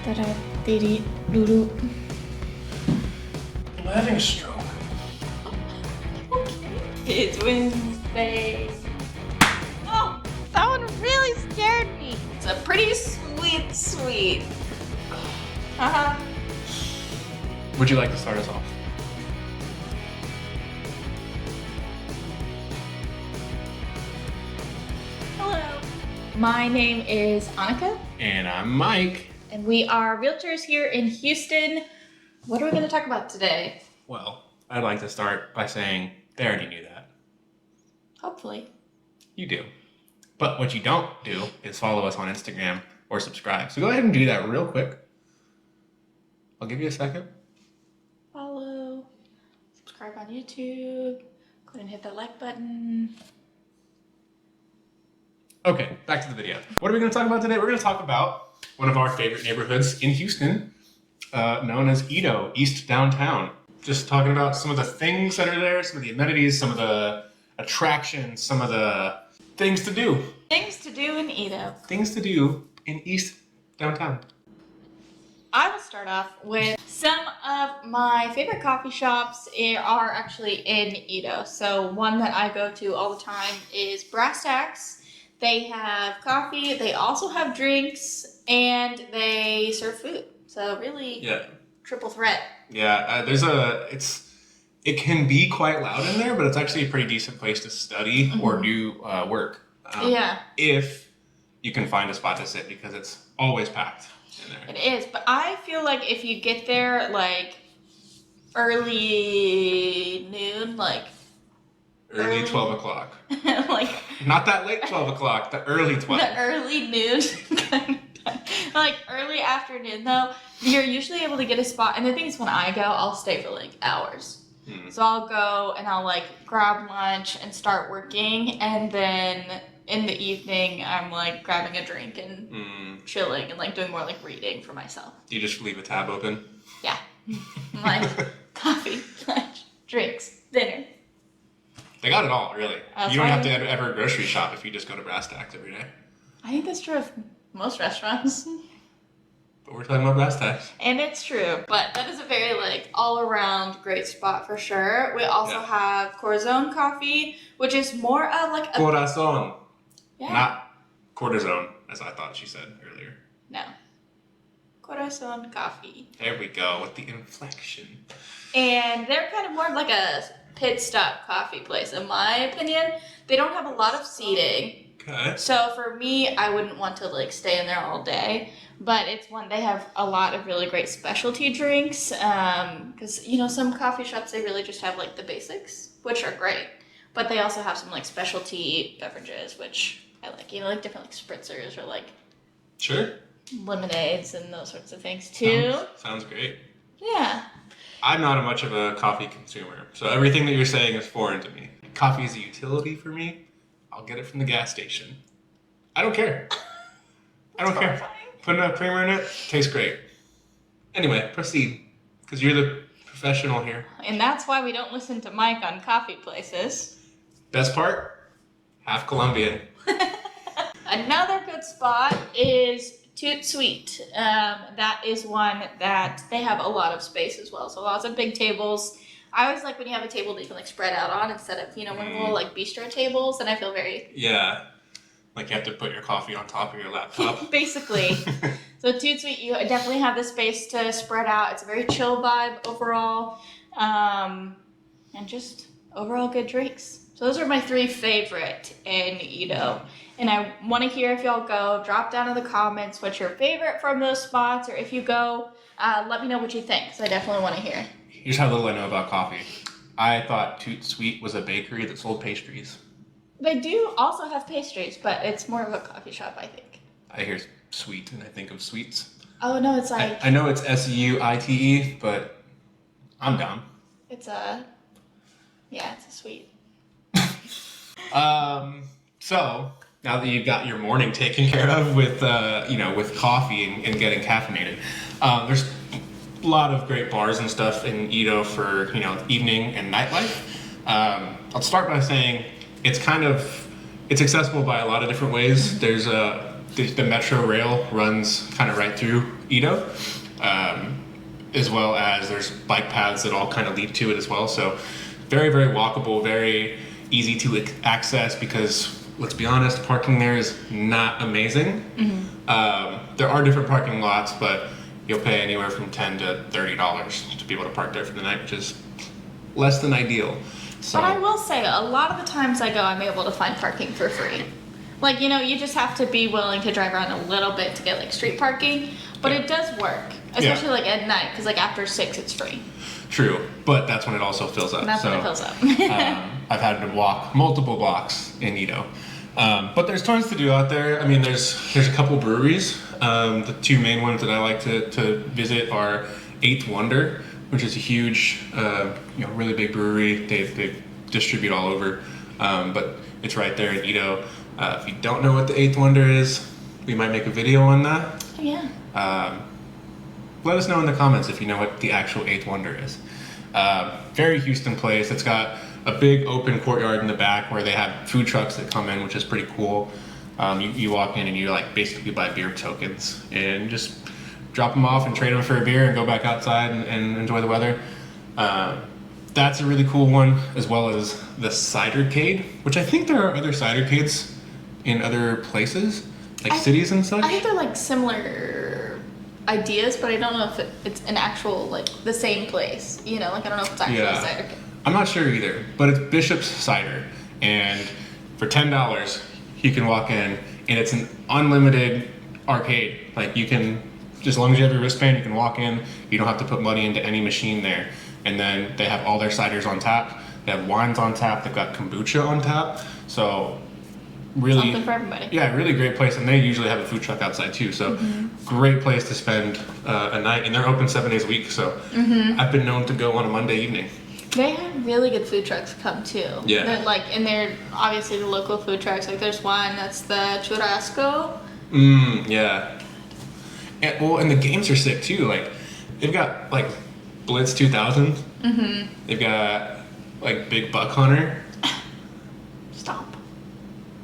I'm having a stroke. Okay. It's Wednesday. Oh, that one really scared me. It's a pretty sweet. Uh-huh. Would you like to start us off? Hello. My name is Annika. And I'm Mike. And we are realtors here in Houston. What are we going to talk about today? Well, I'd like to start by saying they already knew that. Hopefully. You do. But what you don't do is follow us on Instagram or subscribe. So go ahead and do that real quick. I'll give you a second. Follow, subscribe on YouTube, go ahead and hit that like button. Okay, back to the video. What are we going to talk about today? We're going to talk about one of our favorite neighborhoods in Houston, known as EaDo, East Downtown. Just talking about some of the things that are there, some of the amenities, some of the attractions, some of the things to do. Things to do in EaDo. Things to do in East Downtown. I will start off with some of my favorite coffee shops are actually in EaDo. So one that I go to all the time is Brass Tacks. They have coffee, they also have drinks, and they serve food. So really, triple threat. Yeah, it can be quite loud in there, but it's actually a pretty decent place to study or do work. If you can find a spot to sit, because it's always packed in there. It is, but I feel like if you get there like early noon, Early 12 o'clock. like Not that late 12 o'clock, the early 12. the early noon kind of time. Like early afternoon though, you're usually able to get a spot. And the thing is, when I go, I'll stay for like hours. So I'll go and I'll like grab lunch and start working, and then in the evening I'm like grabbing a drink and chilling and like doing more like reading for myself. Do you just leave a tab open? Yeah. Like coffee, lunch, drinks, dinner. They got it all, really. That's You don't have why- to ever grocery shop if you just go to Brass Tacks every day. I think that's true of most restaurants. But we're talking about Brass Tacks. And it's true, but that is a very like all-around great spot for sure. We also have Corazon Coffee, which is more of like a... Corazon. Yeah. Not cortisone, as I thought she said earlier. No. Corazon Coffee. There we go, with the inflection. And they're kind of more like a pit stop coffee place, in my opinion. They don't have a lot of seating. Okay. So for me, I wouldn't want to like stay in there all day, but it's one, they have a lot of really great specialty drinks. Cause you know, some coffee shops, they really just have like the basics, which are great, but they also have some like specialty beverages, which I like, you know, like different like spritzers or like Sure. lemonades and those sorts of things too. Sounds great. Yeah. I'm not much of a coffee consumer, so everything that you're saying is foreign to me. Coffee is a utility for me. I'll get it from the gas station. I don't care. I don't care. Putting a creamer in it, tastes great. Anyway, proceed, because you're the professional here. And that's why we don't listen to Mike on coffee places. Best part? Half Colombian. Another good spot is Toot Sweet. That is one that they have a lot of space as well. So lots of big tables. I always like when you have a table that you can like spread out on instead of, you know, one of the little like bistro tables, and I feel very... Yeah. Like you have to put your coffee on top of your laptop. Basically. So Toot Sweet, you definitely have the space to spread out. It's a very chill vibe overall. And just overall good drinks. So those are my three favorite in EaDo. And I want to hear if y'all go, drop down in the comments what's your favorite from those spots, or if you go, let me know what you think, because I definitely want to hear. Here's how little I know about coffee. I thought Toot Sweet was a bakery that sold pastries. They do also have pastries, but it's more of a coffee shop, I think. I hear sweet and I think of sweets. Oh, no, it's like... I know it's S-U-I-T-E, but I'm down. It's a... Yeah, it's a sweet. So now that you've got your morning taken care of with, with coffee and getting caffeinated, there's a lot of great bars and stuff in EaDo for, evening and nightlife. I'll start by saying it's accessible by a lot of different ways. There's the metro rail runs kind of right through EaDo, as well as there's bike paths that all kind of lead to it as well. So very, very walkable, very easy to access because, let's be honest, parking there is not amazing. There are different parking lots, but you'll pay anywhere from $10 to $30 to be able to park there for the night, which is less than ideal. So, but I will say, a lot of the times I go, I'm able to find parking for free. Like, you know, you just have to be willing to drive around a little bit to get like street parking, but it does work, especially like at night, because like after 6 it's free. True, but that's when it also fills up. And that's when it fills up. I've had to walk multiple blocks in EaDo. But there's tons to do out there. I mean, there's a couple breweries. The 2 main ones that I like to visit are 8th Wonder, which is a huge, really big brewery. They distribute all over, but it's right there in EaDo. If you don't know what the 8th Wonder is, we might make a video on that. Oh, yeah. Let us know in the comments if you know what the actual 8th Wonder is. Very Houston place. It's got a big open courtyard in the back where they have food trucks that come in, which is pretty cool. You walk in and you like basically buy beer tokens and just drop them off and trade them for a beer and go back outside and enjoy the weather. That's a really cool one, as well as the Cidercade, which I think there are other Cidercades in other places, like cities and such. I think they're like similar ideas, but I don't know if it's an actual, like, the same place. You know, like, I don't know if it's actually a cider. I'm not sure either, but it's Bishop's Cider, and for $10 you can walk in, and it's an unlimited arcade. Like, you can, as long as you have your wristband, you can walk in. You don't have to put money into any machine there. And then they have all their ciders on tap. They have wines on tap. They've got kombucha on tap. So really, something for everybody. Yeah, really great place. And they usually have a food truck outside too. So great place to spend a night. And they're open 7 days a week. So I've been known to go on a Monday evening. They have really good food trucks come too. Yeah. And they're obviously the local food trucks. Like, there's one that's the churrasco. Yeah. And the games are sick too. Like, they've got like Blitz 2000. They've got like Big Buck Hunter. Stop.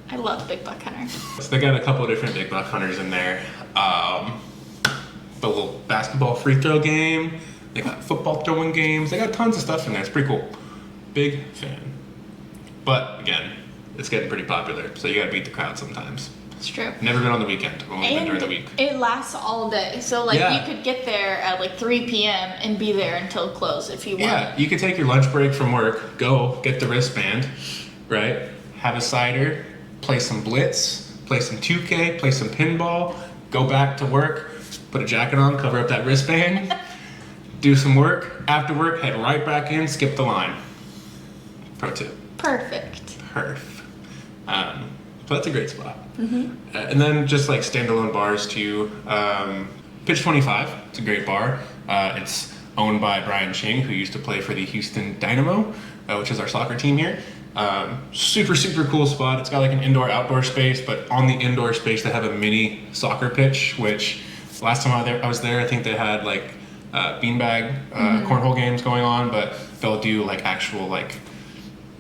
I love Big Buck Hunter. So they got a couple of different Big Buck Hunters in there. The little basketball free throw game. They got football throwing games. They got tons of stuff in there. It's pretty cool. Big fan. But again, it's getting pretty popular, so you gotta beat the crowd sometimes. It's true. Never been on the weekend. Only been during the week. It lasts all day. So, like, you could get there at, like, 3 p.m. and be there until close if you want. Yeah, you could take your lunch break from work, go get the wristband, right? Have a cider, play some Blitz, play some 2K, play some pinball, go back to work, put a jacket on, cover up that wristband, do some work. After work, head right back in, skip the line. Pro tip. Perfect. So that's a great spot. And then just like standalone bars too. Pitch 25, it's a great bar. It's owned by Brian Ching, who used to play for the Houston Dynamo, which is our soccer team here. Super, super cool spot. It's got like an indoor-outdoor space, but on the indoor space they have a mini soccer pitch, which last time I was there, I think they had like beanbag cornhole games going on, but they'll do like actual like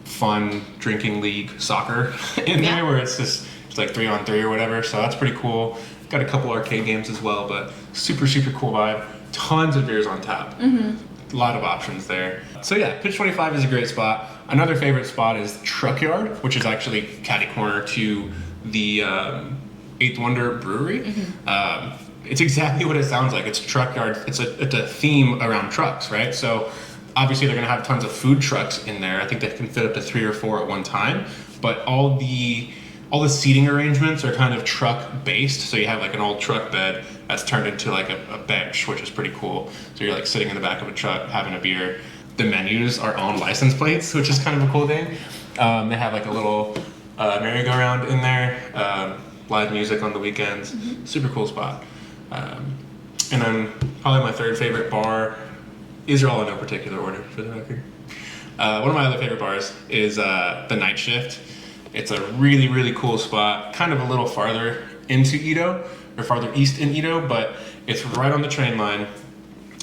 fun drinking league soccer in there where it's like 3-on-3 or whatever. So that's pretty cool. Got a couple arcade games as well, but super, super cool vibe. Tons of beers on tap. A lot of options there. So yeah, Pitch 25 is a great spot. Another favorite spot is Truck Yard, which is actually catty corner to the 8th Wonder Brewery. It's exactly what it sounds like. It's Truck Yard. It's a theme around trucks, right? So obviously they're gonna have tons of food trucks in there. I think they can fit up to 3 or 4 at one time. But all the seating arrangements are kind of truck based. So you have like an old truck bed that's turned into like a bench, which is pretty cool. So you're like sitting in the back of a truck having a beer. The menus are on license plates, which is kind of a cool thing. They have like a little merry-go-round in there. Live music on the weekends. Super cool spot. And then probably my third favorite bar. These are all in no particular order, for the record. One of my other favorite bars is the Night Shift. It's a really, really cool spot, kind of a little farther into EaDo, or farther east in EaDo, but it's right on the train line.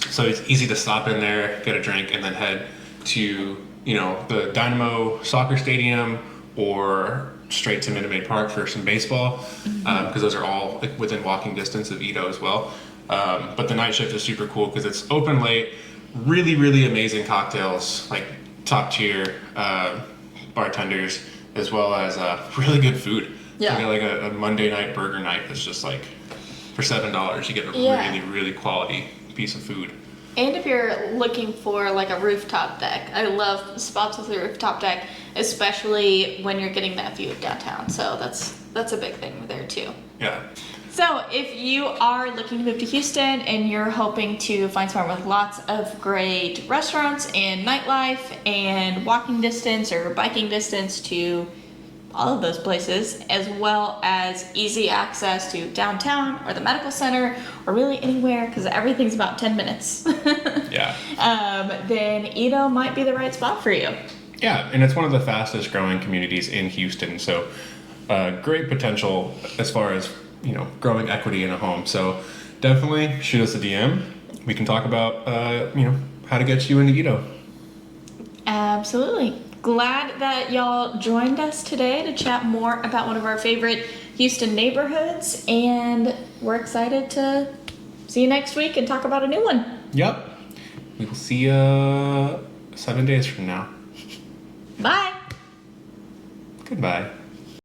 So it's easy to stop in there, get a drink, and then head to, the Dynamo soccer stadium or straight to Minute Maid Park for some baseball, because those are all like within walking distance of EaDo as well. But the night shift is super cool because it's open late, really, really amazing cocktails, like top tier bartenders, as well as really good food. Yeah. You got like a Monday night burger night that's just like, for $7, you get a really, really quality piece of food. And if you're looking for like a rooftop deck, I love spots with a rooftop deck, especially when you're getting that view of downtown. So that's a big thing there too. Yeah. So if you are looking to move to Houston and you're hoping to find somewhere with lots of great restaurants and nightlife and walking distance or biking distance to all of those places, as well as easy access to downtown or the medical center or really anywhere, because everything's about 10 minutes. Yeah. Then EaDo might be the right spot for you. Yeah, and it's one of the fastest growing communities in Houston, so great potential as far as, you know, growing equity in a home. So definitely shoot us a DM. We can talk about, you know, how to get you into EaDo. Absolutely. Glad that y'all joined us today to chat more about one of our favorite Houston neighborhoods, and we're excited to see you next week and talk about a new one. Yep. We will see you 7 days from now. Bye. Goodbye.